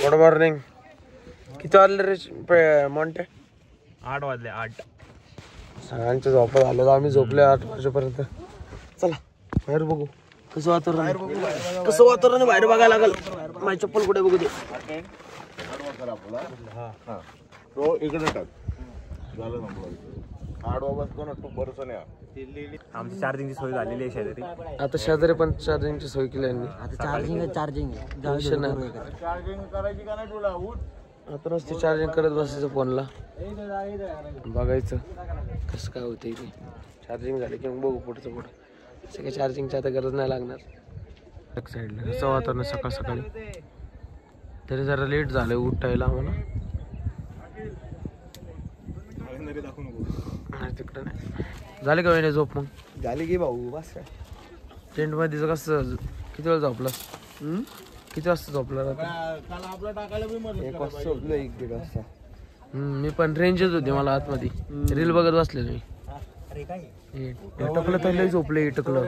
Good morning. किती वाजले रे Monte? 8 वाजले. 8. सगळ्यांच्या झोपा झाल्या तर आम्ही झोपले 8 वाजेपर्यंत. चला बाहेर बघू कसं वातावरण आहे. बाहेर बघायला लागल. माझी चप्पल कुठे बघू दे. तो इकडे टाक झालं ना. 8 वाजता तू बरंच नाही. आमची चार्जिंगची सोय झालेली आहे शेजारी. आता शेजारी पण चार्जिंगची सोय केली यांनी. आता चार्जिंग चार्जिंग करायची का नाही तुला? आता नुसती चार्जिंग करत बसायचं फोनला. बघायचं कसं काय होतंय ते. चार्जिंग झाली की मग बघू पुढचं पुढं. सगळ्या चार्जिंगची आता गरज नाही लागणार. एक साईडला कसं वातावरण सकाळ सकाळी. तरी जरा लेट झालं उठायला आम्हाला. तिकडं नाही झाले का वेळे झोप? मग झाली की भाऊ बस काय. टेंट मध्ये कसं किती वेळ झोपलास? किती वाजता झोपला रात्री? काल आपला टाकायला बी म्हणलं 1 वाजता झोपलो. 1-1.5 वाजता. मी पण रेंजच होती मला आतमध्ये. रील बघत बसले मी. टकलं तर लय झोपले. टकलं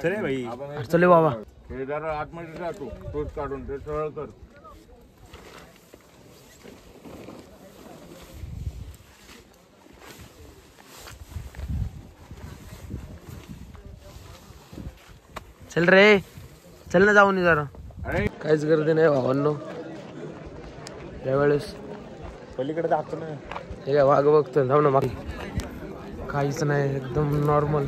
चले भाई. चले बाबा. हे जरा आतमध्ये जातो तोच काढून ते सरळ कर. चल रे चल ना जाऊन जरा. अरे काहीच गर्दी नाही भावांनो त्यावेळेस. पलीकडे जातो ना. हे काय वाघ बघतोय. जाऊ ना मागे. काहीच नाही एकदम नॉर्मल.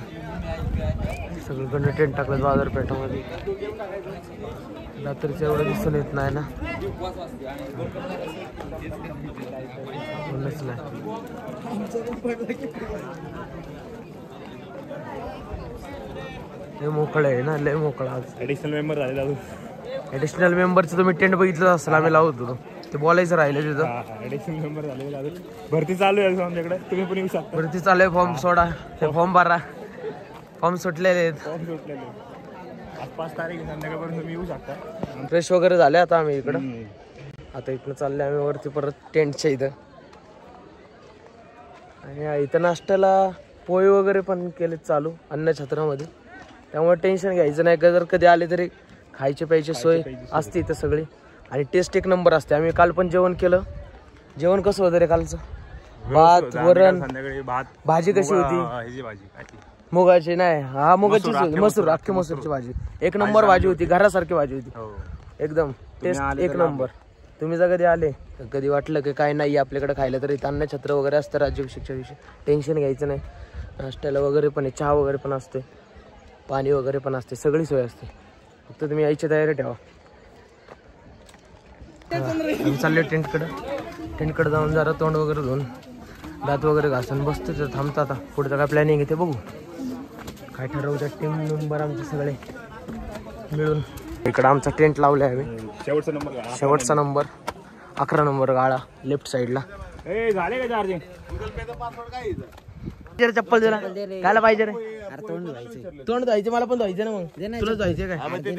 सगळीकडनं टेंट टाकलं बाजारपेठामध्ये. रात्रीचं एवढं दिसून येत नाही ना. कोणच नाही. लय मोकळं आहे ना. लय मोकळं आज. ऍडिशनल मेंबर झाले दादू. ऍडिशनल मेंबरचं तुम्ही टेंट बघितलं असेल. आम्ही लावत होतो ते बोलायचं राहिलं तिथं. ऍडिशनल मेंबर झाले दादू. भरती चालू आहे आमच्याकडे. तुम्ही पण येऊ शकता. भरती चालू आहे. फॉर्म सोडा. ते फॉर्म भरा. फॉर्म सुटलेले आहेत. फॉर्म सुटलेले. आज 5 तारीख संध्याकाळपर्यंत तुम्ही येऊ शकता. फ्रेश वगैरे झाले आता आम्ही इकडं. आता इथनं चालले आम्ही वरती परत टेंटच्या इथं. आणि इथं नाश्त्याला पोहे वगैरे पण केले चालू अन्नछत्रामध्ये. त्यामुळे टेन्शन घ्यायचं नाही. जर कधी आले तरी खायचे प्यायची सोय असते इथं सगळी. आणि टेस्ट एक नंबर असते. आम्ही काल पण जेवण केलं. जेवण कसं होतं रे कालचं? भात वरण संध्याकाळी भात. भाजी कशी होती? ह्याची भाजी मुगाची नाही. हा मुगाची मसूर अख्खी मसूरची भाजी. एक नंबर भाजी होती. घरासारखी भाजी होती एकदम. टेस्ट एक नंबर. तुम्ही जर कधी आले कधी वाटलं की काय नाही आपल्याकडे खायला तर इथं अन्नछत्र वगैरे असतं राज्याभिषेकच्या दिवशी. टेन्शन घ्यायचं नाही. नाश्त्याला वगैरे पण आहे. चहा वगैरे पण असते. पाणी वगैरे पण असते. सगळी सोय असते. फक्त तुम्ही यायची तयारी ठेवा. आम्ही चालले टेंटकडे जाऊन जरा तोंड वगैरे धुवून दात वगैरे घासून बसतो तिथं. थांबतो आता. पुढचं काय प्लॅनिंग आहे ते बघू. काय ठरवतात टीम मेंबर आमचे सगळे मिळून. इकडं आमचा टेंट लावला आहे आम्ही. शेवटचा नंबर 11 नंबर गाळा लेफ्ट साईडला. झाले का चार्जिंग? चप्पल दिला कायला पाहिजे रे? तोंड धुवायचं. तोंड धुवायचं. मला पण धुवायचं ना. मग तुला धुवायचं काय? आम्ही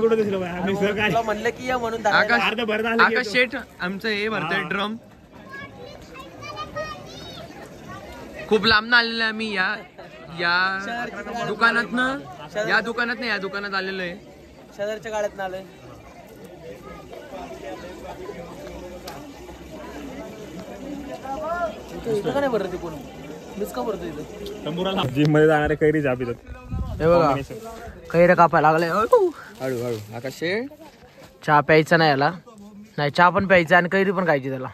कुठे दिसलो आम्ही तुला म्हणलं की या म्हणून. आकाश शेठ आमचं हे भरतंय ड्रम. खूप लांब आलेलं आहे आम्ही. या दुकानात आलेलो आहे. शेजारच्या गाड्यात आलोय. इथं का नाही भरत कोण? मीच का भरतो इथं? जिम मध्ये जाणारे कैरी चहा पितात. हे बघा कैऱ्या कापायला लागले. हळूहळू. आकाश चहा प्यायचा नाही याला. नाही चहा पण प्यायचा आणि कैरी पण खायची त्याला.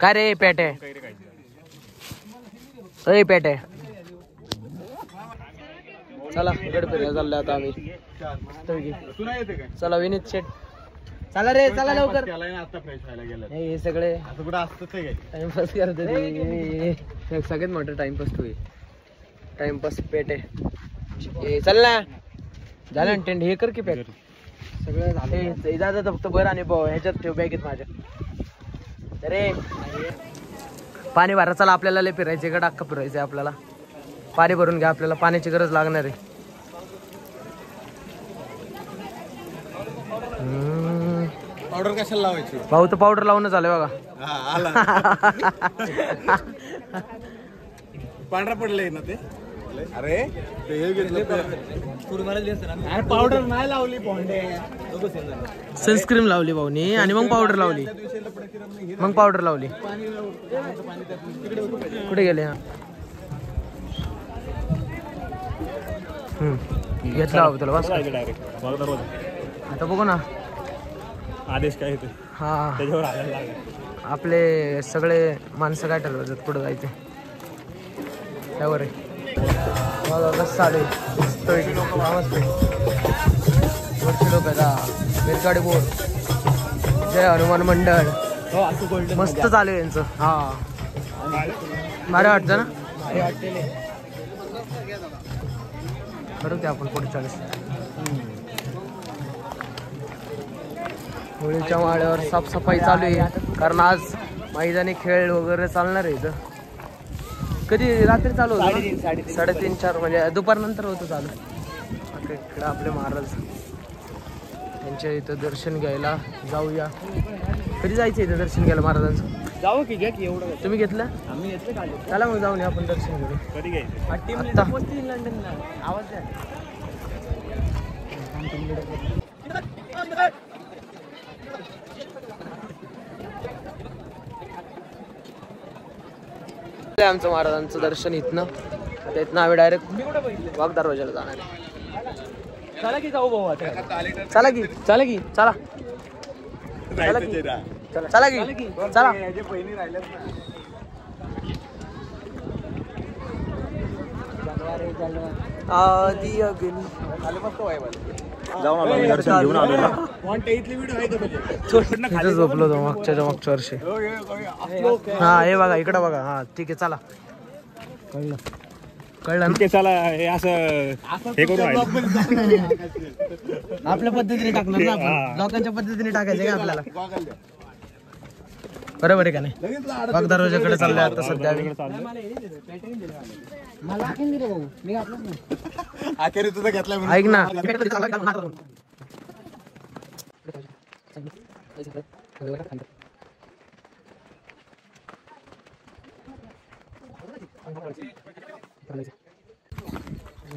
काय रे पेटे? अय पेटे चला इकडे फिरायला चाललो आता आम्ही. चला विनीत शेट चला रे चला लवकर. हे सगळे टाइमपास करते. सगळ्यात मोठं टाइमपास तू. टाइमपास पेटे चल ना. झालं ना टेंट? हे कर की पॅक सगळं झालं. जात फक्त बरं. आणि ह्याच्यात ठेव बॅगेत माझ्या. अरे पाणी भरा. चला आपल्याला लय फिरायचं. इकडे अख्खा फिरायचं आपल्याला. पाणी भरून घ्या. आपल्याला पाण्याची गरज लागणार आहे. पावडर कशाला लावायची? भाऊ तर पावडर लावून झालं बघा. पांढरा पडलंय ना ते. अरे ते हे घेतलं पावडर नाही लावली बॉन्डे सनस्क्रीन लावली भाऊनी आणि मग पावडर लावली मग पावडर लावली कुठे गेले हा घेतला हवं तुला बस डायरेक्ट आता बघू ना आदेश काय येते हा त्याच्यावर आलेला लागेल. आपले सगळे माणसं काय ठरवतात पुढे जायचे त्यावर आहे साडे वरचे लोक आहेत बेलगाडी बोर्ड जय हनुमान मंडळ मस्त चालू आहे यांचं हा भारी वाटतं ना करू ते आपण पुढे चाळीस होळीच्या माळ्यावर साफसफाई चालू आहे कारण आज मैदानी खेळ वगैरे चालणार आहे इथं कधी रात्री चालू होतं 3:30-4 म्हणजे दुपारनंतर होतं चालू आता इकडं आपले महाराज त्यांच्या इथं दर्शन घ्यायला जाऊया कधी जायचं इथं दर्शन घ्यायला महाराजांचं जाऊ की घ्या की एवढं तुम्ही घेतलं आम्ही येतो खाली चला मग जाऊन आपण दर्शन घेऊ कधी घ्यायचं आत्ता लंडनला आवाज द्या आमचं महाराजांचं दर्शन इथनं आता इथनं आम्ही डायरेक्ट वाघ दरवाजाला जाणार आहे चला की जाऊ भाऊ आता चला की चला की चला चला की चला की चला बहिणी राहिल्यात आधी अग्नी जाऊन आलो आम्ही दर्शन घेऊन आलो इथं झोपलो होतो मागच्या वर्षी हा हे बघा इकडं बघा हा ठीक आहे चला कळलं कळलं ते चला हे असं हे करून राहिलं आपल्या पद्धतीने टाकणार ना आपण लोकांच्या पद्धतीने टाकायचं का आपल्याला बरोबर आहे का नाही वाघ दरवाजाकडे चाललोय आता सध्या अखेरी तुझा घेतला ऐक ना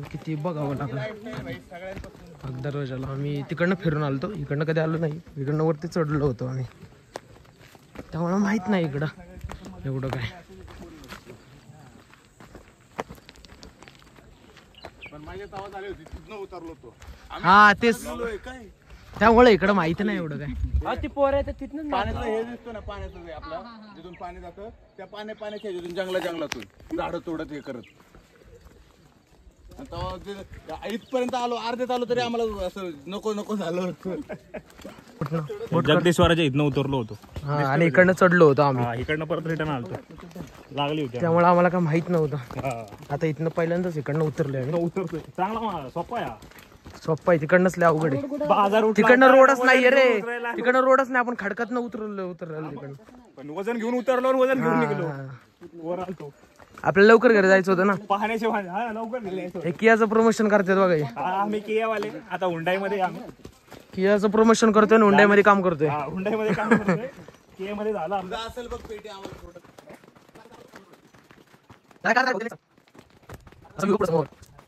किती बघावं लागलं दरवाजाला आम्ही तिकडनं फिरून आलतो इकडनं कधी आलो नाही इकडनं वरती चढलो होतो आम्ही त्यामुळे माहित नाही इकडं एवढं काय हा तेच त्यामुळे इकडं माहिती नाही एवढं काय ती पोर आहे तर तिथनं पाण्याचं हे दिसतो ना पाण्याचं आपलं जिथून पाणी जातं त्या पाण्याच्या जिथून जंगलातून झाडं तोडत हे करत इथपर्यंत आलो अर्ध्यात आलो तरी आम्हाला असं नको नको झालं जगदीश्वराच्या इथनं उतरलो होतो हा आणि इकडनं चढलो होतो आम्ही इकडनं परत रिटर्न आलतो लागली होती त्यामुळे आम्हाला काय माहित नव्हतं आता इथनं पहिल्यांदाच इकडनं उतरलोय उतरतोय चांगला सोपा आहे सोप्पा आहे तिकडनंच लय अवघड आहे बाजार तिकडनं रोडच नाहीये रे तिकडनं रोडच नाही आपण खडकात उतरलो तिकडनं पण वजन घेऊन उतरलो वजन घेऊन निघलो वर आलतो आपल्याला लवकर घरी जायचं होतं ना पाहण्याचे लवकर गेले हे कियाचं प्रमोशन करतात बघा हे. आम्ही कियावाले आता हुंडाईमध्ये आम्ही कियाचं प्रमोशन करतोय आणि हुंडाईमध्ये काम करतोय हुंडाईमध्ये काम करतोय कियामध्ये झालं आमचं असेल बघ पेटी आम्हाला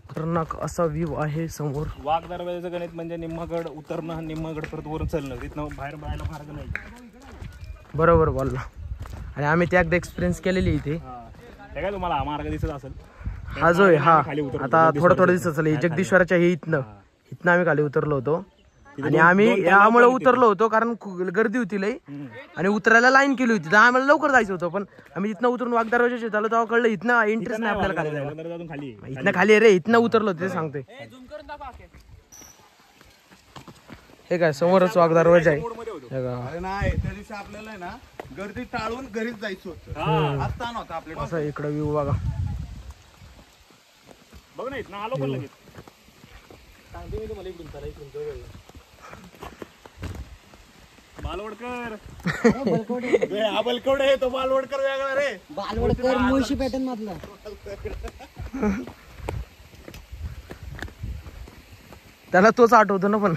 खतरनाक असा व्ह्यू आहे समोर वाघ दरवाजाचं गणित म्हणजे निम्मगड उतरणं निम्मगड परत वरून चलणं तिथनं बाहेर बाहेर मार्ग नाही बरोबर बोलला आणि आम्ही त्या एकदा एक्सपिरियन्स केलेली इथे हे काय तुम्हाला हा मार्ग दिसत असेल हा जो आहे हा आता थोडं दिसत असेल जगदीश्वराच्या हे इथनं आम्ही खाली उतरलो होतो आणि आम्ही यामुळे उतरलो होतो कारण गर्दी होती लई आणि उतरायला लाईन केली होती तर आम्हाला लवकर जायचं होतं पण आम्ही इथनं उतरून वाघ दरवाजाच्या झालो तेव्हा कळलं इथनं इंटरेस्ट नाही आपल्याला खाली जायला इथनं खाली रे इथनं उतरलो ते सांगतोय हे काय समोरच वाघ दरवाजा आहे अरे नाही त्या दिवशी आपल्याला आहे ना गर्दी टाळून घरीच जायचं होतं आज ताण होता आपल्या असं इकडं व्ह्यू बघा बघ ना इथनं आलो पण लगेच बालवडकर हा बलकवडे आहे तो बालवडकर वेगळा रे बालवडकर मुळशी पॅटर्न मधला त्याला तोच आठवतो ना पण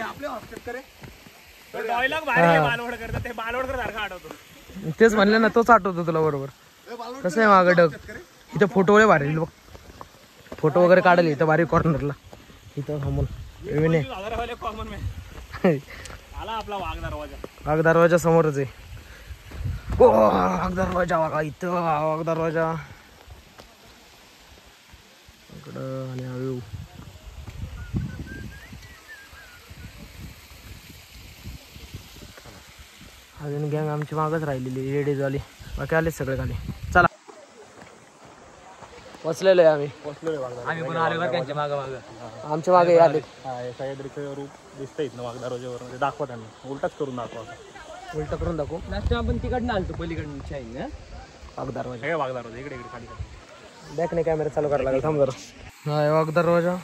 आपले हॉस्टेल बालवडकर ते बालवडकर सारखा आठवतो तेच म्हणलं ना तोच आठवतो तुला बरोबर कसं आहे मागं डग इथं फोटो वगैरे भारी येईल बघ, फोटो वगैरे काढले इथं भारी कॉर्नरला. इथं थांबून विने कॉमन आला आपला वाघ दरवाजा समोरच आहे. ओ वाघ दरवाजा बघा इथं, वाघ दरवाजा इकडं आणि व्ह्यू. अजून गँग आमची मागच राहिलेली रेडी झाली, बाकी आले सगळे खाली. चला पोचलेलो आहे आम्ही पण आलो का त्यांच्या मागं आमच्या मागे आले. सह्याद्रीचं रूप दिसतंय ना वाघ दरवाज्यावर, ते दाखवा त्यांना, उलटाच करून दाखवा. उलट करून दाखवू. लास्ट आपण तिकडनं आलतो पलीकडून चाईन वाघ दरवाजा. हे वाघ दरवाजा इकडे खाली बॅक नाही कॅमेरा चालू करायला लागला, थांब जरा. हा वाघ दरवाजा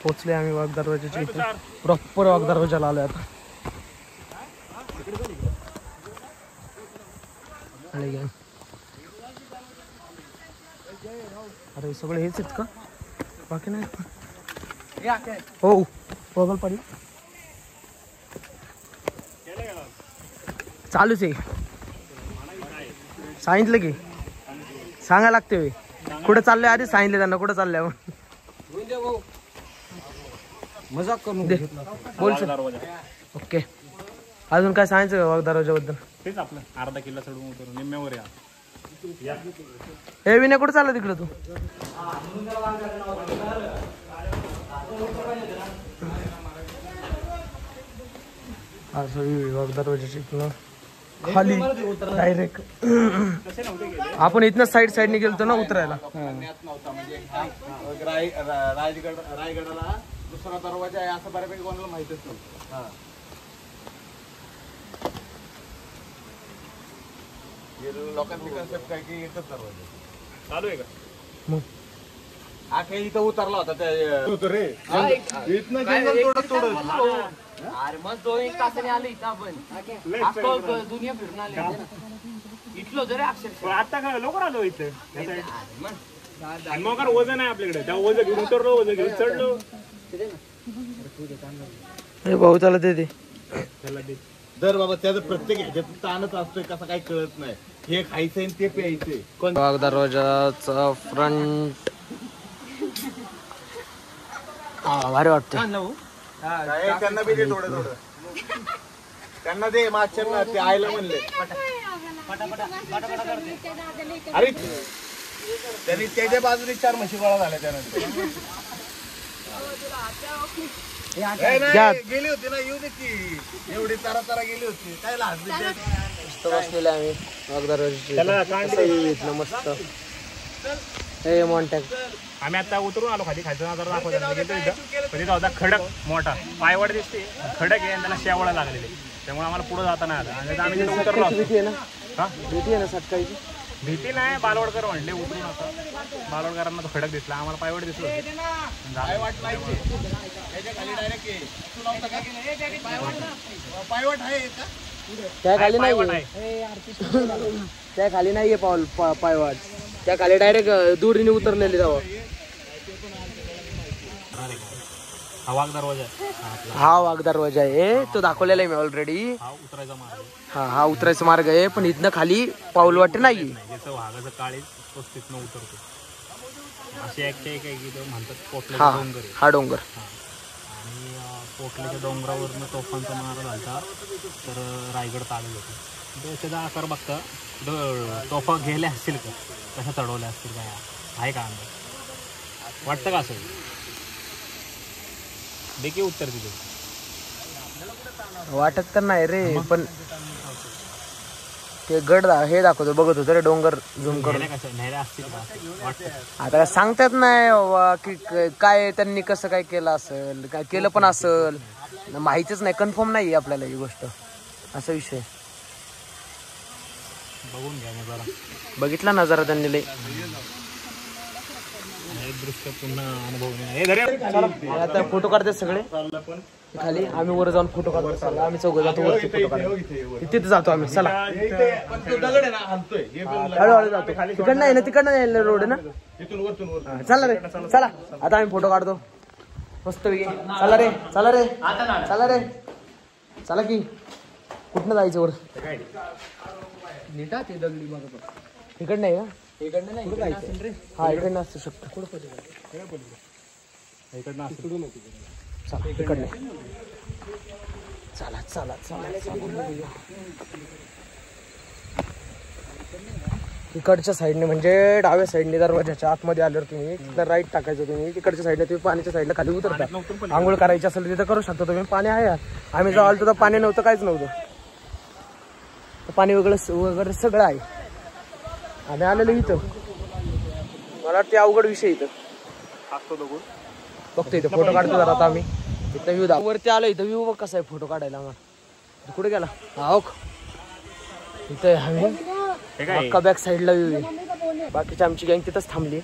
पोचले आम्ही वाघ दरवाजाच्या इथे, प्रॉपर वाघ दरवाजाला आलोय आता. अरे सगळे हेच आहेत का, बाकी नाही. हो बघल पडलं चालूच आहे, सांगितलं की सांगायला लागते. कुठं चाललंय आधी सांगितलं त्यांना, कुठं चाललंय मजाक करून बोल. ओके अजून काय सांगायचं वाघ दरवाजाबद्दल? तेच आपलं अर्धा किल्ला चढून उतरून निम्म्यावर या. हे विनय कुठं चालला तिकडं तू? वाघ दरवाजाची खाली डायरेक्ट आपण इथनं साईडने गेलतो ना उतरायला. रायगडाला दुसरा दरवाजा आहे असं बऱ्यापैकी कोणाला माहितच नव्हतं. लोकांची कन्सेप्ट काय की एकच दरवाजा चालू आहे का मग. आखे इथं उतरला होता त्या रे इथनं अरे मग 2-1 तासाने आलो इथं आपण, दुनिया फिरून आले इथलो जरी अक्षर. आता काय लवकर आलो इथं, मग वजन आहे आपल्याकडे, त्या वजन घेऊन उतरलो, वजन घेऊन चढलो. भाऊ त्याला दे दर बाबा त्याचं प्रत्येक ह्याच्यात ताणच असतोय, कसं काही कळत नाही. हे खायचंय ते प्यायचंय. वाघ दरवाजाचा फ्रंट भारी वाटतं. त्यांना बी दे थोडं थोडं, त्यांना दे मागच्यांना, ते आयला म्हणले. अरे त्यांनी त्याच्या बाजूने 4 म्हशी गोळा झाल्या त्यानंतर. गेली होती ना, येऊ दे की, एवढी तारा गेली होती काय मस्त बसलेलं आम्ही वाघ दरवाजाची मस्त. हे मॉन्टॅग आम्ही आता उतरून आलो खाली, खायचं नजर दाखवतो गेलो इथं. पण इथं होता खडक मोठा, पायवाड दिसते, खडक आहे आणि त्याला शेवळा लागलेले, त्यामुळे आम्हाला पुढे जाता नाही आलं. आणि आम्ही तिथे उतरलो. भीती आहे ना, भीती आहे ना सटकाळीची? भीती नाही, बालवडकर म्हणले उतरून आता. बालवडकरांना तो खडक दिसला, आम्हाला पायवाड दिसलो. त्या खाली नाही, त्या खाली नाहीये पायवाट, त्या खाली डायरेक्ट दुरीने उतरलेली जावं. हा वाघ दरवाजा, हा वाघ दरवाजा आहे, तो दाखवलेला आहे मी ऑलरेडी. हा उतरायचा मार्ग, हा उतरायचा मार्ग आहे, पण इथनं खाली पाऊल वाटे नाही. ज्याचं वाघाचं काळी तोच तिथनं उतरतो. अशी एक म्हणतात पोटले हा डोंगर, हा डोंगर. आणि पोटल्याच्या डोंगरावरनं तोफांचा मारा झाला तर रायगड ताबेल होतो. त्याचा आकार बघता तोफा गेल्या असतील का, कशा चढवल्या असतील काय, आहे का अंदाज? वाटतं का असं? देखील उत्तर दिले वाटत तर नाही रे, पण ते गड हे दाखवतो, बघत होतो रे डोंगर झूम करून. असतील का वाटतं? आता सांगतात नाही बाबा की काय त्यांनी कसं काय केलं असेल, काय केलं पण असेल, माहितीच नाही, कन्फर्म नाही आपल्याला ही गोष्ट, असा विषय. बघून घ्या नजारा, बघितला नजारा त्यांनी लय. दृश्य पुन्हा अनुभव. आता फोटो काढतात सगळे खाली, आम्ही वर जाऊन फोटो काढतो. चला आम्ही चौघ जातो वरती फोटो काढतो, तिथे जातो आम्ही. चला हळूहळू जातो, तिकडनं आहे ना, तिकडनं यायला रोड आहे ना. चला रे चला, आता आम्ही फोटो काढतो मस्त पैकी. चला रे चला रे चला रे चला की, कुठनं जायचं वर? नीटा ते दगडी इकडनं आहे का? इकडनं नाही हा इकडनं असू शकतो इकडनं असं. चला इकडनं चला चला चला इकडच्या साईडने म्हणजे डाव्या साईडने दरवाजाच्या आतमध्ये आल्यावर तुम्ही तिथं राईट टाकायचं तुम्ही तिकडच्या साईडने तुम्ही पाण्याच्या साईडला खाली उतरता आंघोळ करायची असेल तिथं करू शकता तुम्ही पाणी आहे आम्ही जेव्हा आलो तर पाणी नव्हतं काहीच नव्हतं पाणी वगैरे सगळं आहे आम्ही आलेलो इथं मला वाटतं अवघड विषय इथं बघतो इथं फोटो काढतो जरा आता आम्ही इथं व्ह्यू वरती आलो इथं व्ह्यू बघ कसा आहे फोटो काढायला आम्हाला कुठे गेला हा इथं आम्ही अख्खा बॅक साईडला व्ह्यू आहे बाकीची आमची गँग तिथंच थांबली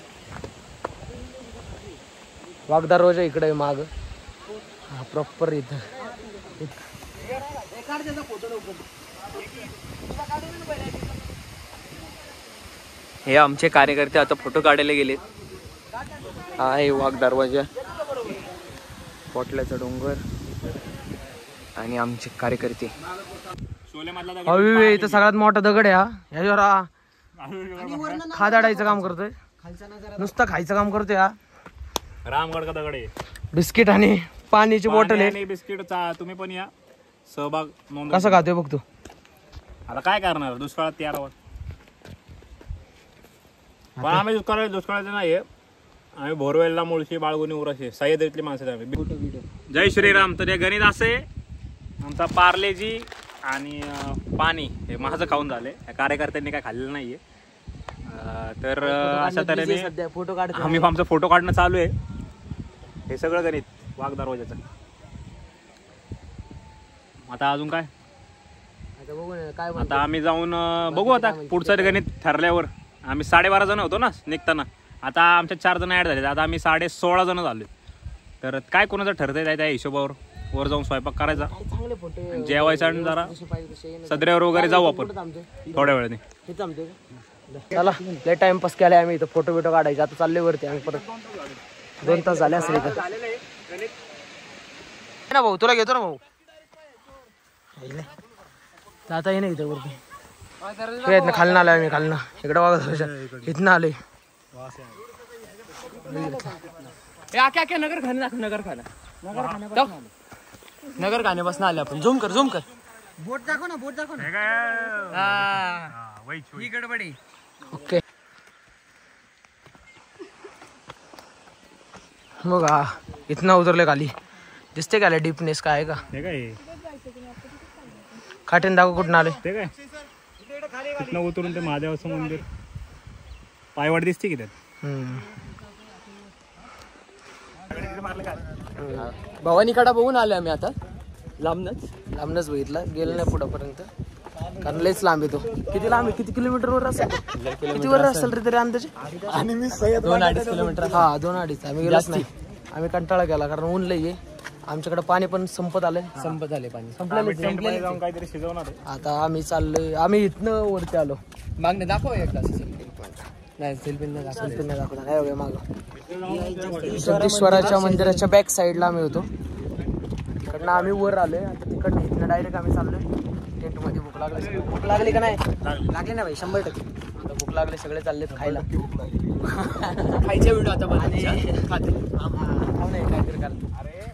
वाघदरवाजा इकडे आहे माग हा प्रॉपर इथं हे आमचे कार्यकर्ते आता फोटो काढायला गेलेत. हा आहे वाघ दरवाजा, पोटल्याचा डोंगर आणि आमचे कार्यकर्ते. इथं सगळ्यात मोठा दगड आहे हा ह्याच्यावर खादाडायचं काम करतोय नुसतं खायचं काम करतोय हा रामगड का दगड आहे. बिस्किट आणि पाण्याची बॉटल आहे बिस्किटचा तुम्ही पण या सहभाग नोंद. कसं खातोय बघ तू आता काय करणार दुष्काळात तयार पण आम्ही दुष्काळाचं नाहीये आम्ही बोरवेलला मुळशी बाळगुनी उराशी सह्याद्रीतली माणसं आम्ही. जय श्रीराम. तर हे गणित असे आमचा पार्लेजी आणि पाणी हे माझं खाऊन झाले कार्यकर्त्यांनी काय खाल्लेलं नाहीये तर अशा तऱ्हेने फोटो काढ आम्ही आमचा फोटो काढणं चालू आहे. हे सगळं गणित वाघ दरवाजाचं. आता अजून काय आता आम्ही जाऊन बघू आता पुढचं गणित ठरल्यावर. आम्ही 12.5 जण होतो ना निघताना आता आमच्या 4 जण ऍड झाले आता आम्ही 16.5 जण झालो. तर काय कोणाचं ठरतंय त्या हिशोबावर वर जाऊन स्वयंपाक करायचा जेवायचं आणि जरा सदऱ्यावर वगैरे जाऊ आपण थोड्या वेळाने. चला लय टाइमपास केलाय आम्ही इथं फोटो बिटो काढायचे आता चालले वरती आम्ही परत 2 तास झाले असेल इथं ना भाऊ तुला घेतो ना भाऊ आता ये ना इथं वरती खालनं आलोय आम्ही खालनं इकडे बघा इथनं आले नगर खाणे नगर खाना नगर खाणे बसनं आले आपण. झूम कर बोट दाखव ना ही गडबडी. ओके बघा इथनं उतरले खाली दिसते का डीपनेस काय का खाटेन दाखव कुठून आले ते काय तिथनं उतरून ते महादेवाचं मंदिर पायवाट दिसते की त्यात. भवानीकडा बघून आले आम्ही आता लांबनच बघितला गेलो नाही पुढापर्यंत कारण लयच लांब येतो. किती लांब आहे किती किलोमीटरवर असेल किती वर असेल रे तरी अंदाजे 2-2.5 किलोमीटर. हा 2-2.5 आम्ही गेलोच नाही आम्ही कंटाळा केला कारण ऊन लई आहे आमच्याकडे पाणी पण संपत आले पाणी संपले जाऊन काहीतरी शिजवणार. आता आम्ही चाललोय आम्ही इथनं वरती आलो मागणे दाखव एकदा नाही सेल्फी नाही दाखवता नाही माग सिद्धेश्वराच्या मंदिराच्या बॅक साईडला आम्ही होतो तिकडनं आम्ही वर आलोय आता तिकडनं इथनं डायरेक्ट आम्ही चाललोय टेंट मध्ये. भूक लागली का नाही लागली ना भाई 100%. आता भूक लागले सगळे चाललेत खायला खायच्या व्हिडिओ आता काहीतरी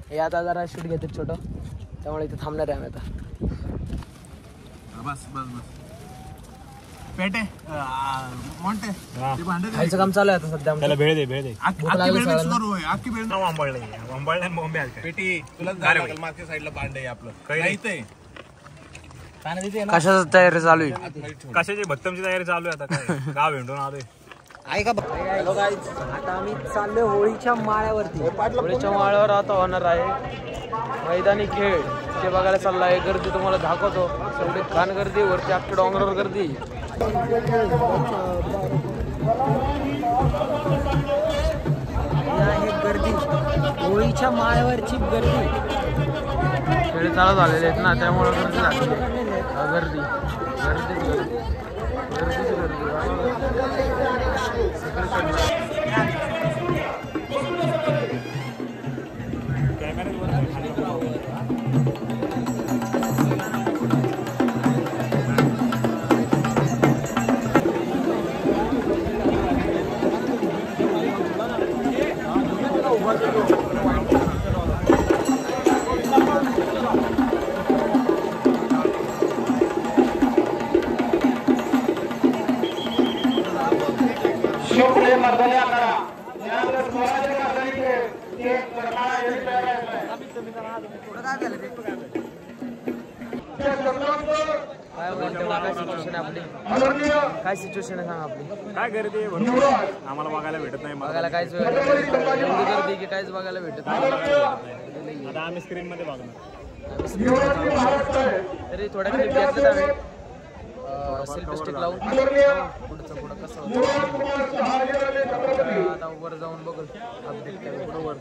हे आता जरा शूट घेतात छोटं त्यामुळे इथे थांबणार आहे आम्ही आता. खायचं काम चालू आहे आता सध्या त्याला भेळ दे कशाची तयारी चालू आहे कशाची भक्तमची तयारी चालू आहे आता काय गाव हिंडून आलोय. आहे का हॅलो गाईज आता आम्ही चाललोय होळीच्या माळ्यावरती. होळीच्या माळ्यावर आता होणार आहे मैदानी खेळ ते बघायला चालला आहे. गर्दी तुम्हाला दाखवतो एवढी घाण गर्दी वरती अख्ख्या डोंगरावर गर्दी गर्दी होळीच्या माळ्यावरची गर्दी खेळ चालू झालेले आहेत ना त्यामुळे गर्दी झाली गर्दी काय बोलतो, काय सिच्युएशन आहे आपली? काय सिच्युएशन आहे सांग आपली? काय गर्दी आम्हाला बघायला भेटत नाही. बघायला काहीच एवढी गर्दी की काहीच बघायला भेटत नाही. आता आम्ही स्क्रीन मध्ये बघणार. तरी थोड्या क्लिप घेतल्यात आम्ही सेल्फी स्टिक लावून. पुढचं पुढं कसं होतं आता वर जाऊन बघू अपडेट काय बरोबर.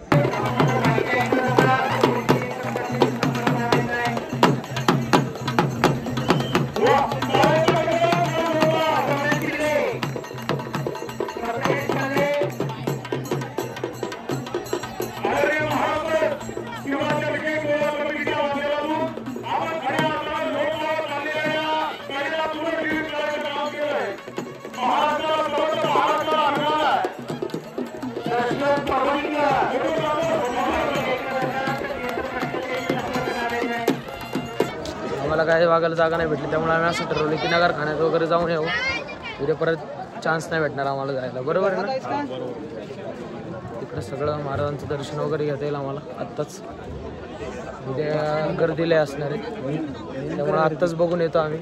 आम्हाला काय वागायला जागा नाही भेटली त्यामुळे आम्ही असं ठरवलं की नगरखान्यात वगैरे जाऊन येऊ. उद्या परत चान्स नाही भेटणार आम्हाला जायला. बरोबर आहे ना? तिकडं सगळं महाराजांचं दर्शन वगैरे घेता येईल आम्हाला आत्ताच. उद्या गर्दीला असणार आहे त्यामुळे आत्ताच बघून येतो आम्ही.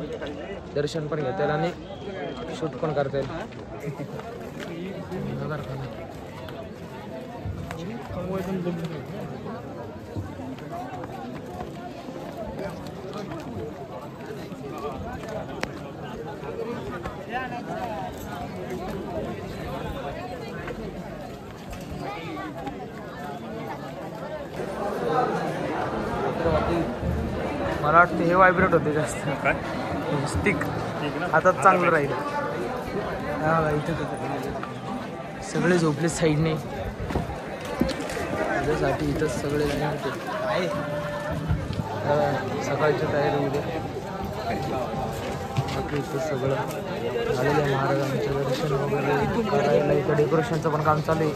दर्शन पण घेता येईल आणि शूट पण करता येईल. नगरखाना मला वाटतं हे व्हायब्रेट होते जास्त. स्टिक आता चांगलं राहील. इथं सगळे झोपले साईडने त्याच्यासाठी इथंच सगळे होते. सकाळची तयारी उद्या बाकी इथं सगळं झालेलं आहे. महाराजांचं दर्शन वगैरे करायला इथं डेकोरेशनचं पण काम चालू आहे.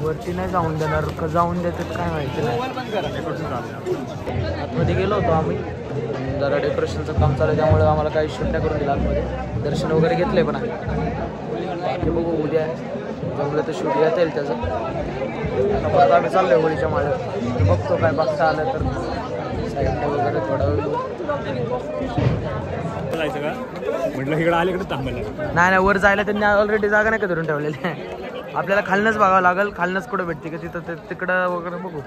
वरती नाही जाऊन देणार का जाऊन देतात काय माहिती नाही. आतमध्ये गेलो होतो आम्ही जरा डेकोरेशनचं काम चालू आहे त्यामुळे आम्हाला काही शूट नाही करून दिलं. आतमध्ये दर्शन वगैरे घेतले पण आहे. बाकी बघू उद्या जमलं तर शूट घेता येईल त्याचं. आता परत आम्ही चाललो आहे होळीच्या माळ्यात. बघतो काय बघता आलं तर साईडला वगैरे थोडा वेळ जायचं का म्हटलं इकडे आले इकडे थांबायला. नाही वर जायला त्यांनी ऑलरेडी जागा नाही का धरून ठेवलेली आहे. आपल्याला खालनंच बघावं लागेल. खालनंच कुठं भेटते का तिथं तिकडं वगैरे बघू.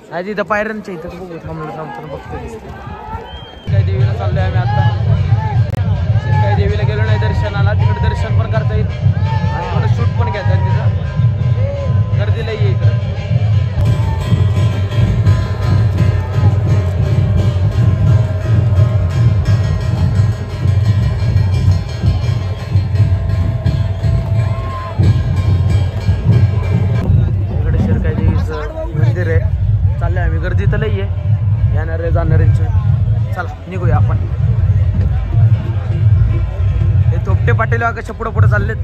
नाही तिथं पायऱ्यांच्या इथं बघू. थांबताना बघतो दिसते. शिरकाई देवीला चाललोय आम्ही आता. शिरकाई देवीला गेलो नाही दर्शनाला. तिकडे दर्शन पण करता येईल आणि थोडं शूट पण घ्यायचं आहे तिथं. गर्दीला ये इकडं. मंदिर आहे. चाललंय आम्ही. गर्दी तर लई आहे येणारे जाणाऱ्यांचे. चला निघूया आपण. हे थोपटे पाटील कशा पुढं पुढं चाललेत.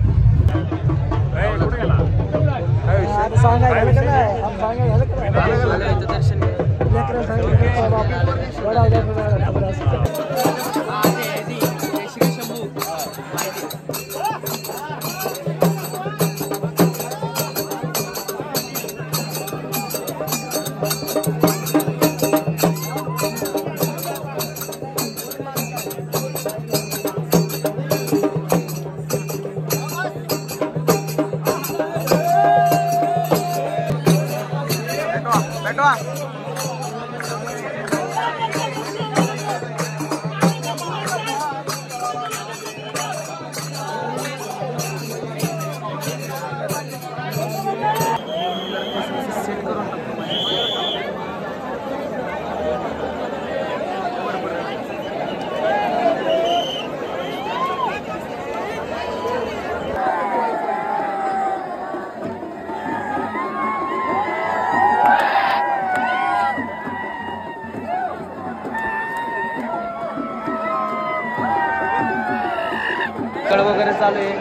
दर्शन वगैरे चालू आहे.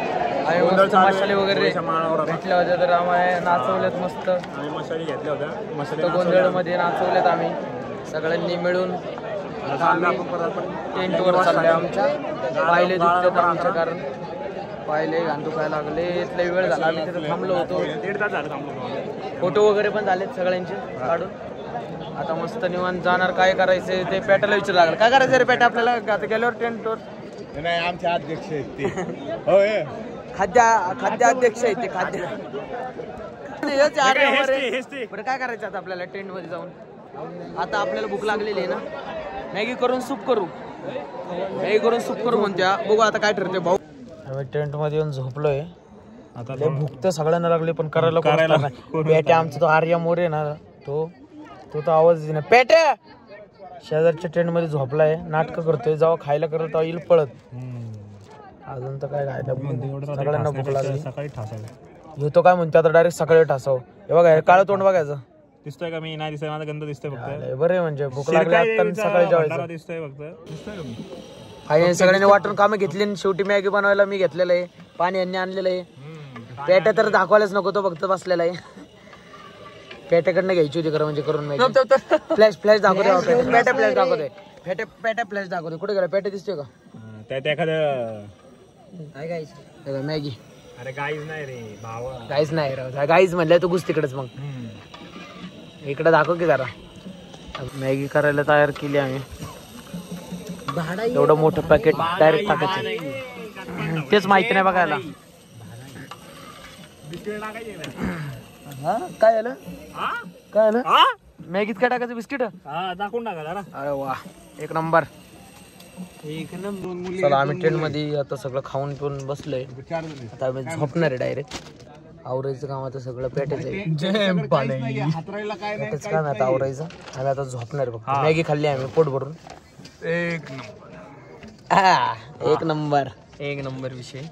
आणि मस्त मशाले वगैरे भेटल्या होत्या तर आम्हाला नाचवल्यात मस्त. मशाली घेतल्या होत्या. मस्त गोंधळमध्ये नाचवल्यात आम्ही सगळ्यांनी मिळून. टेंटवर चाललोय आमच्या. पाहिले दुखतात आमच्या कारण पाहिले घाण दुखायला लागले. लय वेळ झाला आम्ही तिथे थांबलो होतो. 1.5 तास झालं थांबलो. फोटो वगैरे पण झालेत सगळ्यांचे काढून. आता मस्त निवांत जाणार. काय करायचं ते पेटाला विचार लागलं. काय करायचं रे पेटा आपल्याला आता गेल्यावर टेंटवर? नाही आमचे अध्यक्ष आहेत ते. होय खाद्याध्यक्ष आहेत ते खाद्य. बरं काय करायचं आता आपल्याला टेंट मध्ये जाऊन? आता आपल्याला भूक लागलेली आहे ना. मॅगी करून सूप करू. मॅगी करून सूप करू म्हणत्या. बघू आता काय ठरते भाऊ. आम्ही टेंट मध्ये येऊन झोपलोय. आता भूक तर सगळ्यांना लागली पण करायला पेट्या आमचा तो आर्या मोरे ना तो तर आवाज ना पेट्या शेजारच्या टेंट मध्ये झोपलाय. नाटक करतोय. जेव्हा खायला करत तेव्हा येईल पळत. अजून तर काय सगळ्यांना भूक लागली. सकाळी ठासायला येतो काय म्हणतो आता डायरेक्ट सकाळी ठासाव. हे बघा काळं तोंड बघायचं. दिसतोय का? मी नाही दिसतोय. माझा गंध दिसतोय फक्त. बरे म्हणजे भूक लागली आता सकाळी जेवायचं दिसतोय फक्त. दिसतोय का मी? काही सगळ्यांनी वाटून कामं घेतली आणि शेवटी मॅगी बनवायला मी घेतलेलं आहे. पाणी यांनी आणलेलं आहे. पेट्या तर दाखवायलाच नको. तो फक्त बसलेला आहे. पेट्याकडनं घ्यायची होती खरं म्हणजे करून मॅगी. फ्लॅश दाखवते. पेट्या फ्लॅश दाखवते. पेट्या फ्लॅश दाखवते. कुठे गेला पेट्या दिसतोय का? त्यात एखादं मॅगी. अरे गाईच नाही रे भावा. गाईच नाही राव. गाईच म्हणल्या तू घुस तिकडेच. मग इकडे दाखव की जरा. मॅगी करायला तयार केली आम्ही. एवढं मोठं पॅकेट डायरेक्ट टाकायचं. तेच माहिती नाही बघायला. काय आलं? काय आलं? मॅगीत काय टाकायचं? बिस्किट दाखवून टाका जरा. अरे वा एक नंबर. चला आम्ही ट्रेन मध्ये आता सगळं खाऊन पिऊन बसलोय. आता आम्ही झोपणार आहे डायरेक्ट. आवरायचं काम आता सगळं पेटेच आहे. पेटेच काम आता आवरायचं. आम्ही आता झोपणार आहे. फक्त मॅगी खाल्ली आम्ही पोट भरून. एक नंबर विषय.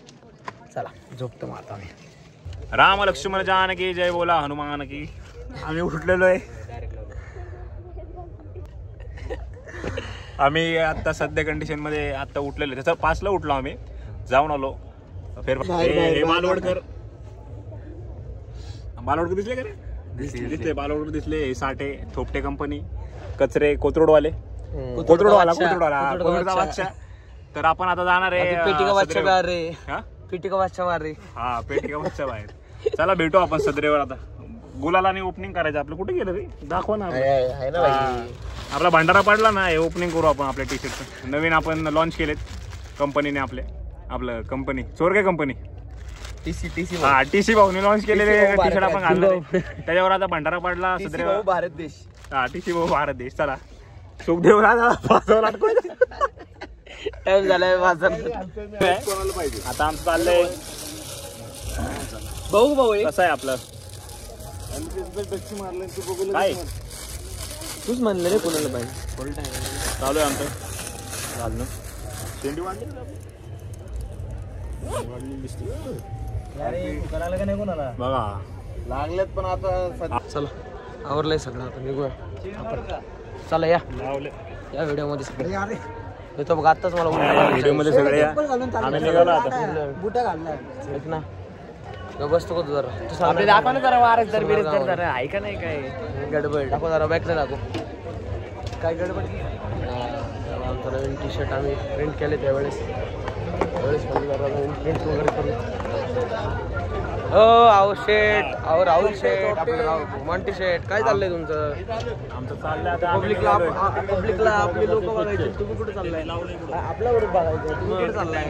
चला झोपतो मग आता आम्ही. राम लक्ष्मण जानकी जय बोला हनुमान की. आम्ही उठलेलो आहे. आम्ही आता सध्या कंडिशन मध्ये आता उठलेलो. त्याचा 5 ला उठलो आम्ही. जाऊन आलो हे मालवडकर दिसले का रे? दिसले मालवडकर दिसले. साठे थोपटे कंपनी कचरे कोथरूडवाले. तर आपण आता जाणार आहे पेटिका वाजच्या बाहेर. हा पेटिका वाजच्या बाहेर. चला भेटू आपण सदरेवर. आता गुलालाने ओपनिंग करायचं आपलं. कुठे गेलं रे? दाखवा ना. आपला भंडारा पडला ना. हे ओपनिंग करू आपण आपल्या टी शर्टचं. नवीन आपण लॉन्च केलेत कंपनीने. आपलं कंपनी चोरगे कंपनी टीसी भाऊने लॉन्च केलेले टी शर्ट आपण घालणार. त्याच्यावर आता भंडारा पडला सदरेवर. भारत देश. टीसी भाऊ भारत देश. चला सुखदेव टाइम झालाय माझा. आता आमचं चाललंय भाऊ कसं आहे आपलं काय तूच म्हणलं रे कोणाला पाहिजे. चालू आहे आमचं घालणं. शेंडी वाढली बघा लागलेत पण आता. चला आवरलंय सगळं. आता निघूया. चला या व्हिडिओ मध्ये सगळे येतो बघ. आताच मला व्हिडिओ मध्ये सगळे आम्ही निघालो आता. बुटा घालणार ऐक ना. बसतो का तू जरा? तू आपले दाखव ना जरा. वारस जरा ऐका नाही काय गडबड. दाखव जरा. बॅकला दाखव. काय गडबड? आमचं नवीन टी शर्ट आम्ही प्रिंट केले त्यावेळेस प्रिंट वगैरे करू. राहुल शेट आपलं मॉन्टी शेट. काय चाललंय तुमचं? आमचं चाललंय आता पब्लिकला आपली लोक बघायचे. तुम्ही कुठे चाललाय? आपला ग्रुप बघायचा. तुम्ही कुठे चाललाय?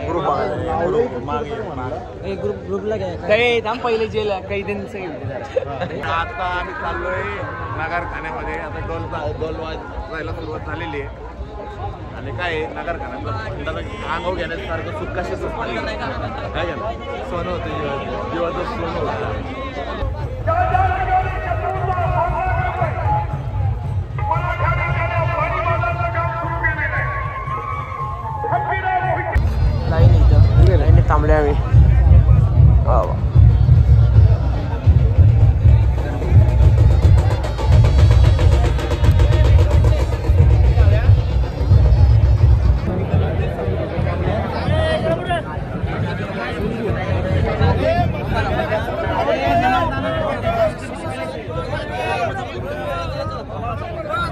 ग्रुपला काय थांब पहिले जेल काही दिन. आता आम्ही चाललोय नगरखान्यामध्ये. आता डोल वाजायला सुरुवात झालेली आहे. आणि काय नगरखान्यात अंगाव घेण्यासारखं सुख कशाच काय झालं? सोनं होतं जीवाचं सोनं होतं. लाईन थांबले आम्ही. वा वा.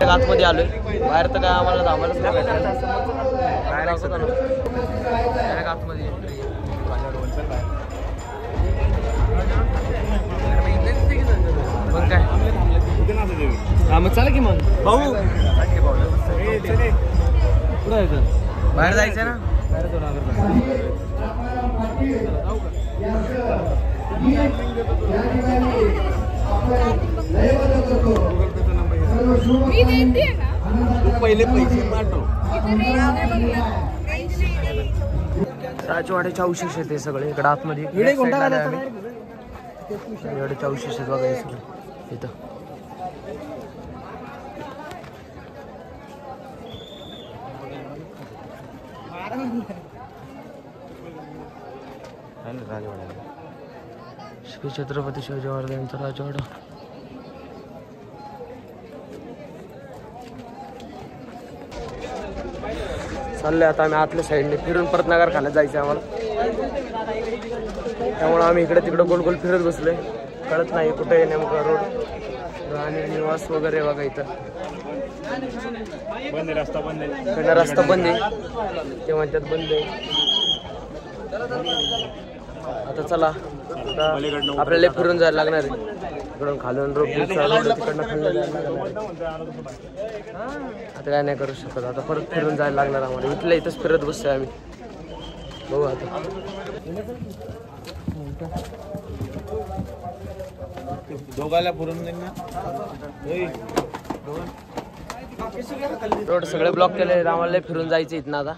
आतमध्ये आलोय. बाहेर तर काय आम्हाला थांबायलाच नाही भेटायला. आतमध्ये मग काय हा मग चला की मग भाऊ कुठं जायचं बाहेर जायचं ना मी देते ना पहिले पैसे पाठव. राजवाड्याचे अवशेष आहे ते सगळे इकडे आतमध्ये राजवाड्याचे अवशेष आहेत बघा हे सगळे इथं. श्री छत्रपती शिवाजी महाराजांचा राजवाडा. चालले आता आम्ही आतल्या साईडने फिरून परत नगरखान्यात जायचं आम्हाला. त्यामुळे आम्ही इकडे तिकडे गोल गोल फिरत बसलोय. कळत नाही कुठे नेमका रोड आणि निवास वगैरे बघा इथं. रस्ता बंद आहे. इकडनं रस्ता बंद आहे ते म्हणतात बंद आहे. आता चला आता आपल्याला फिरून जायला लागणार आहे. इकडून खालून रोड तिकडनं खाल्लं जायला लागणार. आता काय नाही करू शकत. आता परत फिरून जायला लागणार आम्हाला. इथल्या इथंच फिरत बसतोय आम्ही. बघू आता दोघाला पुरून देईन ना. रोड सगळे ब्लॉक केले. आम्हाला फिरून जायचं इथनं आता.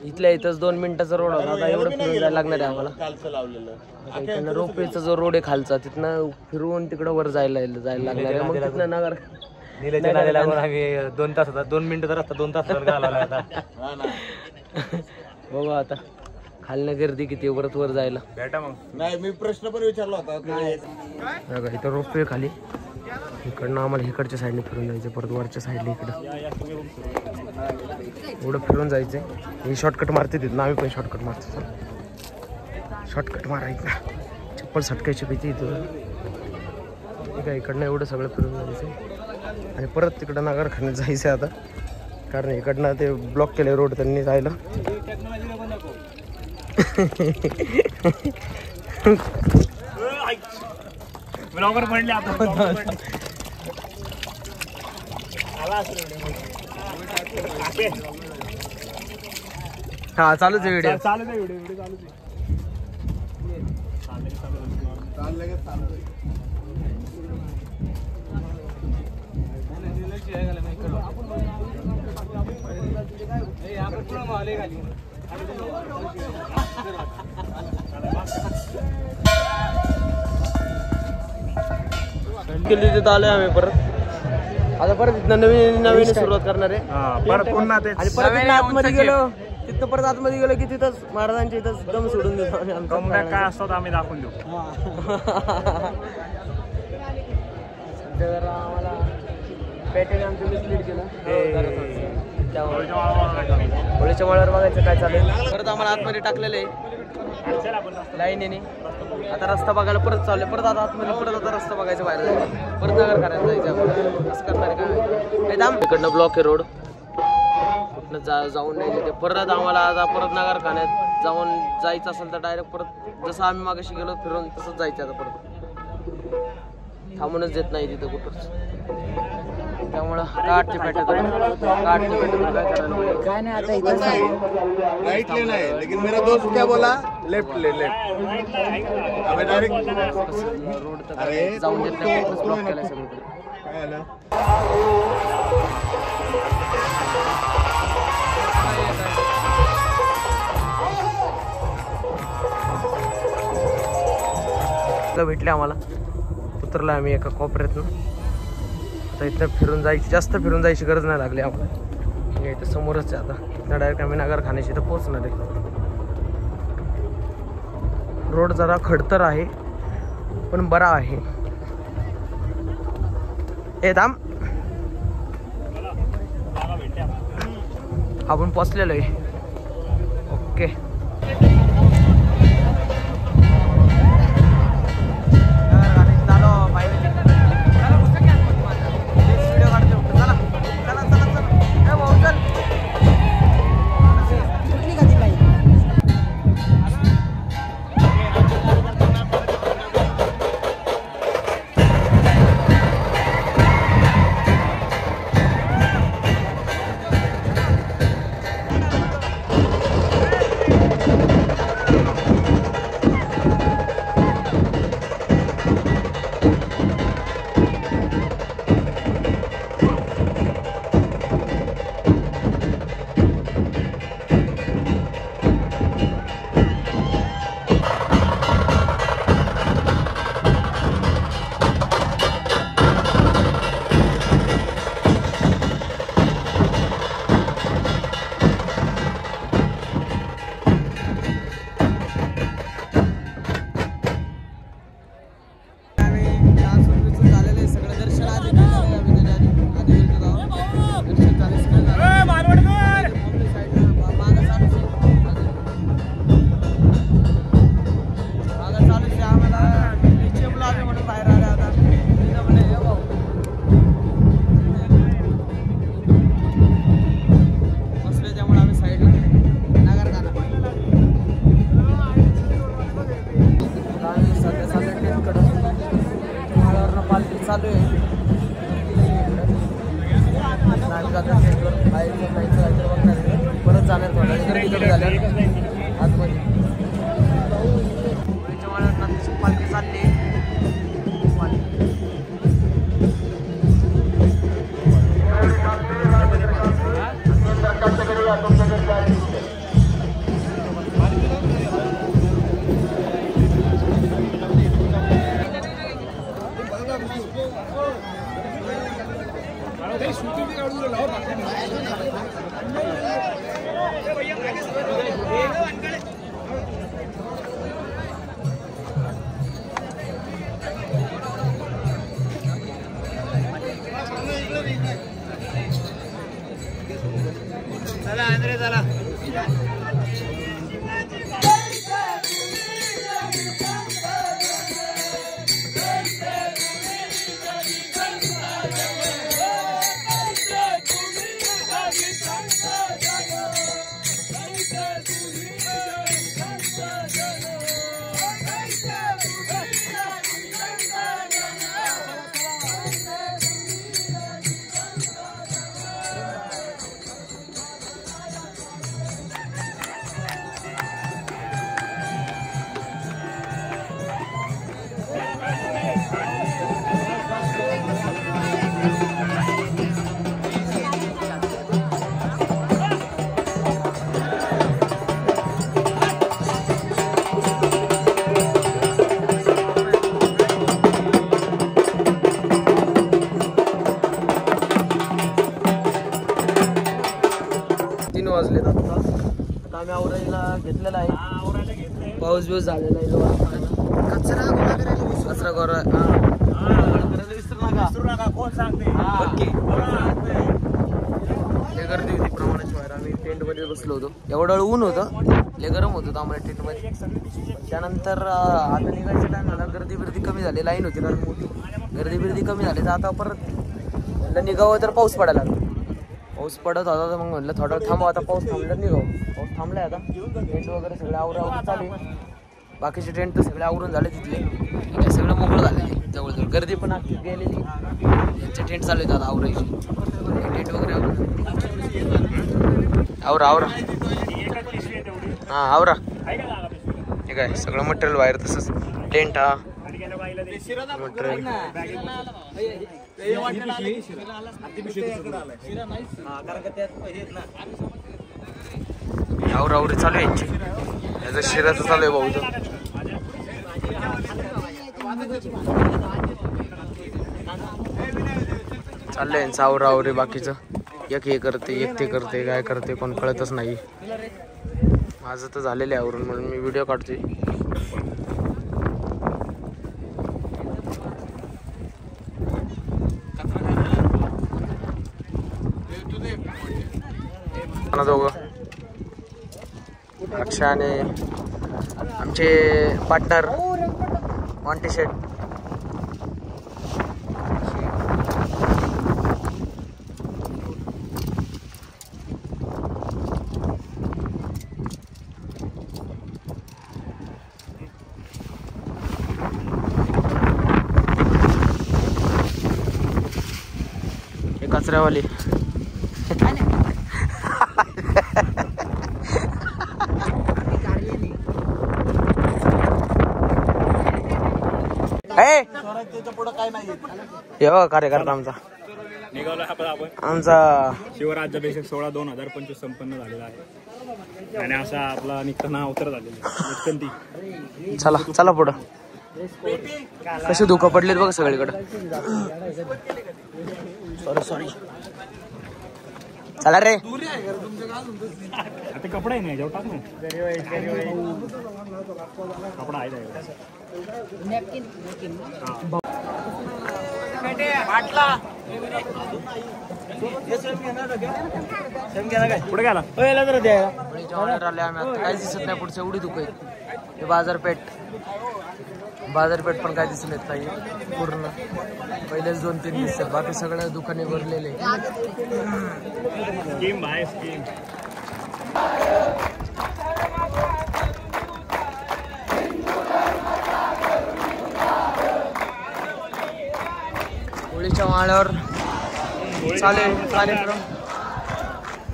इथल्या इथंच 2 मिनिटाचा रोड होता. आता एवढं फिरून जायला लागणार आहे आम्हाला. इकडनं रोपवेचा जो रोड आहे खालचा तिथनं फिरून तिकडं वर जायला लागणार आहे. मग तिथनं नगर निलेच्या नादी लागून आम्ही 2 तास होता 2 मिनिटं रस्ता 2 तास घालवला आता. बघू आता खालनं गर्दी किती परत वर जायला. भेटा मग. नाही मी प्रश्न पण विचारला होता. बघा इथं रोपवे खाली. इकडनं आम्हाला इकडच्या साईडने फिरून जायचं. परत वरच्या साईडने इकडं एवढं फिरून जायचं. हे शॉर्टकट मारते तिथं. आम्ही पण शॉर्टकट मारतो. शॉर्टकट मारायचं ना. चप्पल सटकायची भीती इथं. ठीक आहे इकडनं एवढं सगळं फिरून जायचं आणि परत तिकडं नगरखान्यात जायचं आता. कारण इकडनं ते ब्लॉक केले रोड त्यांनी जायला. ब्लॉगर पडले आता. हा चालूच आहे व्हिडिओ. चालू आहे व्हिडिओ चालू आहे. तिथं आलोय आम्ही परत. आता परत इथनं नवीन सुरुवात करणार आहे. परत पुन्हा ते आणि परत इथनं आतमध्ये गेलो. तिथं परत आतमध्ये गेलो की तिथंच महाराजांच्या इथंच दम सोडून देतो आम्ही. काय असतो आम्ही दाखवून देऊ. सध्या जरा आम्हाला पेटेने आमचं मिसलीड केलं. होळीच्या माळावर बघायचं काय चालेल. परत आम्हाला आतमध्ये टाकलेलं आहे लाईनीने. आता रस्ता बघायला परत चालले. परत आता आतमध्ये परत आता रस्ता बघायचा बाहेर जायचं. परत नगरखान्यात जायचं. असं करणार आहे काय दाम. इकडनं ब्लॉक आहे रोड. कुठनं जाऊन नाही तिथे. परत आम्हाला आता परत नगरखान्यात जायचं असेल तर डायरेक्ट परत जसं आम्ही मागाशी गेलो फिरून तसंच जायचं. आता परत थांबूनच देत नाही तिथं कुठंच. त्यामुळं काटते पेटत काय नाही. आता इथं राइट लेना है लेकिन मेरा दोस्त क्या बोला लेफ्ट ले लेफ्ट. अबे डायरेक्ट रोड तर जाऊन देत नाही. ब्लॉक केलाय सगळीकडे. काय आलं. भेटले आम्हाला. उतरला आम्ही एका कोपऱ्यातून. आता इथं फिरून जायची गरज नाही लागली आम्हाला. इथं समोरच आहे. आता इथं डायरेक्ट आम्ही नगरखान्याशी इथं पोहोचणार आहे. रोड जरा खडतर आहे पण बरा आहे. ए थांब. आपण पोचलेलो आहे. ओके आम्ही जातो टेंटवर बाहेरचं जायचं काहीतरी बघणार आहे. परत जाणार थोडा गर्दी कमी झाल्यावर आतमध्ये होळीच्या वाड्यात नदीची पालखी चालली. चला आंध्रे चला. वाजलेत आता. आम्ही आवरायला घेतलेला आहे. पाऊस बिऊस झालेला आहे. कचरा गोरा लय गर्दी होती प्रमाणाची बाहेर. आम्ही टेंट मध्ये बसलो होतो. एवढं ऊन होतं, लय गरम होत होतं आम्हाला टेंट मध्ये. त्यानंतर आता निघायचं टाइम झाला. गर्दी बिर्दी कमी झाली, लाईन होती कारण मोठी. गर्दी बिर्दी कमी झाली तर आता परत निघावं तर पाऊस पडायला लागला. पाऊस पडत होता तर मग म्हटलं थोडं थांबव. आता पाऊस थांबला निघावं. पाऊस थांबलाय आता. टेंट वगैरे सगळे आवरून चालू आहे. बाकीचे टेंट तर सगळे आवरून झाले तिथले. सगळं मोकळं झाले जवळजवळ. गर्दी पण आखी गेलेली. यांचे टेंट चालू आहेत आता आवरायचे. टेंट वगैरे आवरा आवरा. हां आवरा. ठीक आहे. सगळं मटेरियल बाहेर तसंच. टेंट हा मटेरियल. आवरावरी चालू आहे यांची. याचं शिराचं चालू आहे भाऊचं. चाललंय यांचं आवरावरी. बाकीचं एक हे करते, एक ते करते, काय करते कोण कळतच नाही. माझं तर झालेलं आहे आवरून म्हणून मी व्हिडिओ काढतोय. दोघं अक्षय आणि आमचे पार्टनर मॉन्टी शेट. हे कचऱ्यावाली. कार्यकर्ता आमचा निघालो आपण. आमचा शिवराज्याभिषेक सोहळा 2025 संपन्न झालेला आहे आणि असा आपला निघताना अवतर झालेला. चला चला पुढं. कशी धुकं पडलेत बघा सगळीकडे. Sorry sorry. चला रे. आता कपडा आहे नाही जेव्हा टाक ना. कपडा आहे पुढे गेला. काय दिसत नाही पुढचं. एवढी दुःख आहे. हे बाजारपेठ पण काय दिसून येत नाही पूर्ण. पहिलेच 2-3 दिसतात. बाकी सगळं दुकाने भरलेले. होळीच्या माळ्यावर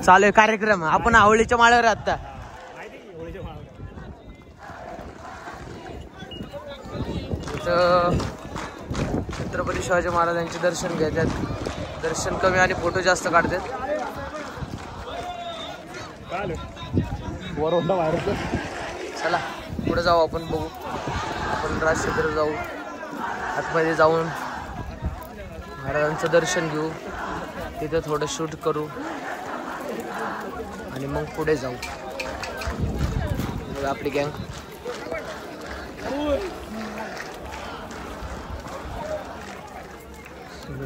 चालेल कार्यक्रम आपण आवळीच्या माळ्यावर आता छत्रपती शिवाजी महाराजांचे दर्शन घेतात. दर्शन कमी आणि फोटो जास्त काढतात. चला पुढे जाऊ आपण बघू. आपण राजक्षेत्र जाऊ आतमध्ये जाऊन महाराजांचं दर्शन घेऊ. तिथं थोडं शूट करू आणि मग पुढे जाऊ. आपली गँग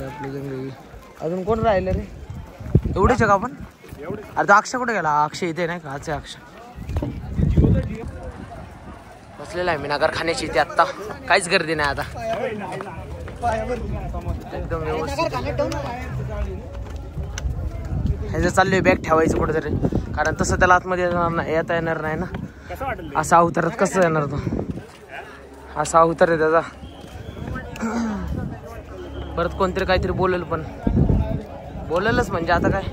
आपली गँग. अजून कोण राहिलं रे? एवढेच का आपण? अरे अक्षय कुठे गेला? अक्षय इथे नाही का? अक्षय बसलेला आहे मी नगर खाण्याची इथे. आत्ता काहीच गर्दी नाही आता. एकदम व्यवस्थित ह्याचं चाललंय बॅग ठेवायचं कुठेतरी. कारण तसं त्याला आतमध्ये येता येणार नाही ना. असा अवतारात कसं येणार तो? असा अवतार आहे त्याचा. परत कोणतरी काहीतरी बोलेल पण बोलेलच म्हणजे आता काय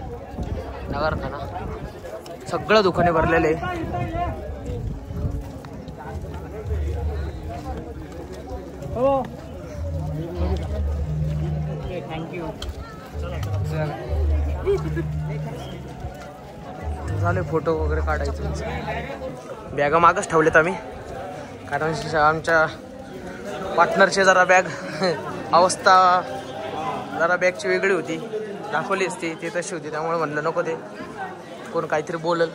नगर खाना सगळं दुकाने भरलेले. हो थँक्यू. झाले फोटो वगैरे काढायचे. बॅगा मागच ठेवलेत आम्ही कारण आमच्या पार्टनरची जरा बॅग अवस्था जरा बॅगची वेगळी होती. दाखवली असती ती तशी होती. त्यामुळे म्हणलं नको ते कोण काहीतरी बोलल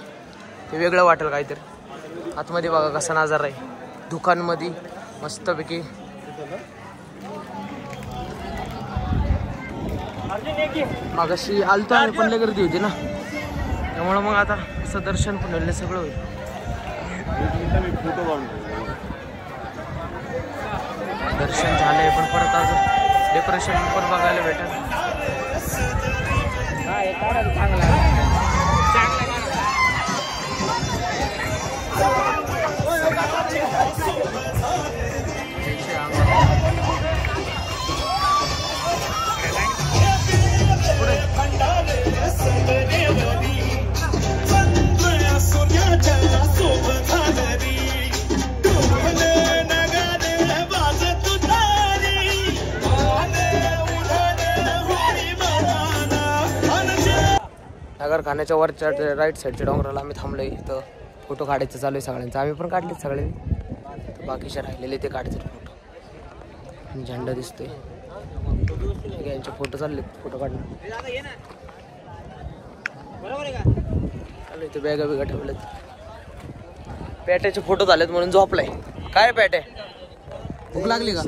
ते वेगळं वाटेल काहीतरी. आतमध्ये बघा कसा नजारा आहे दुकानमध्ये मस्तपैकी. मागाशी आलतो आम्ही पण लय गर्दी होती ना त्यामुळं मग आता असं दर्शन पण होईल सगळं होईल. दर्शन झालंय पण परत अजून डेकोरेशन पण बघायला भेटेल. नगर खाण्याच्या वरच्या राईट साईडच्या डोंगराला आम्ही थांबलोय. इथं फोटो काढायचं चालू आहे सगळ्यांचं. आम्ही पण काढलेत सगळे. बाकीचे राहिलेले ते काढतात फोटो. झेंडा दिसतोय यांचे फोटो चाललेत. फोटो काढणं चालू इथे. बॅगा बिगा ठेवलेत. पेट्याचे फोटो झालेत म्हणून झोपलाय. काय पेट्या भूक लागली का?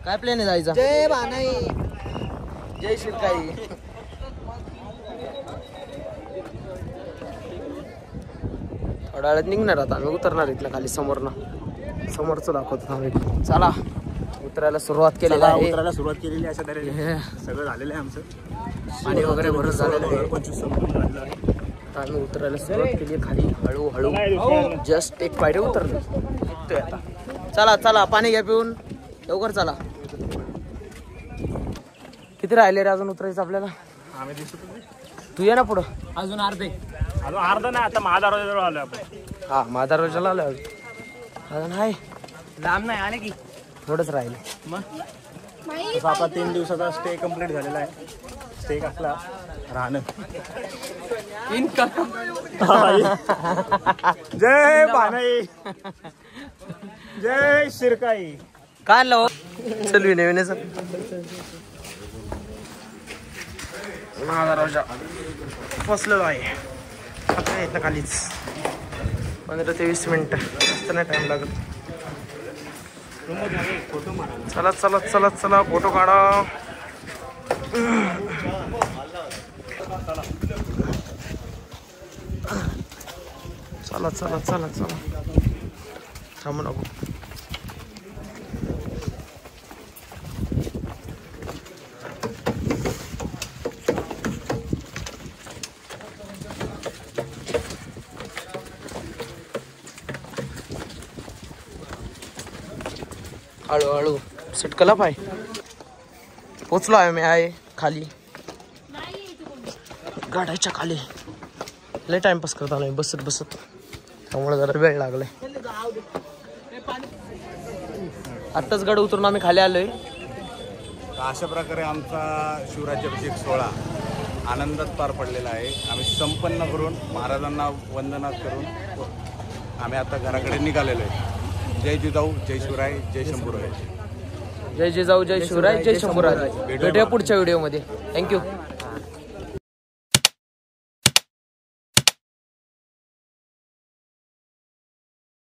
काय प्लॅन आहे जायचा? जय भानाई जय शिरकाई. थोड्या वेळात निघणार आता आम्ही. उतरणार इथलं खाली समोरनं. समोरचं दाखवतो आम्ही. चला उतरायला सुरुवात केलेली आहे. सुरुवात केलेली अशा तऱ्हेने सगळं झालेलं आहे आमचं. पाणी वगैरे भरून झालेलं आहे. आम्ही उतरायला सुरुवात केली खाली हळूहळू. जस्ट एक पायरी उतरलो. निघतोय आता. चला चला पाणी घ्या पिऊन लवकर चला. किती राहिले रे अजून उतरायचं आपल्याला? आम्ही दिसतो तू ये ना पुढं. अजून अर्धा नाही. आता महादरवाजाजवळ आलो आपण. हा महादरवाजाला आलो अजून आहे लांब नाही आले की थोडंच राहिले. मग आता 3 दिवसाचा स्टे कंप्लीट झालेला आहे. स्टे कसला राहणं. जय भानाई जय शिरकाई. काय लो चल विने सर. महादरवाजा फसलेलो आहे आता. येतं खालीच 15 ते 20 मिनिटं जास्त नाही टाइम लागत. चला चला चला चला फोटो काढा. चला चला चला चला थांबू नको. हळूहळू सटकला पाय. पोचलो आहे मी आहे खाली. गाड्याच्या खाली लय टाइमपास करत आलोय बसत बसत, त्यामुळे जरा वेळ लागलाय. आत्ताच गड उतरून आम्ही खाली आलोय. अशा प्रकारे आमचा शिवराज्याभिषेक सोहळा आनंदात पार पडलेला आहे. आम्ही संपन्न करून महाराजांना वंदना करून आम्ही आता घराकडे निघालेलो आहे. जय जिजाऊ, जय शिवराय, जय शंभूराय. जय जिजाऊ, जय शिवराय, जय शंभूराज. भेटूया पुढच्या व्हिडिओमध्ये. थँक्यू.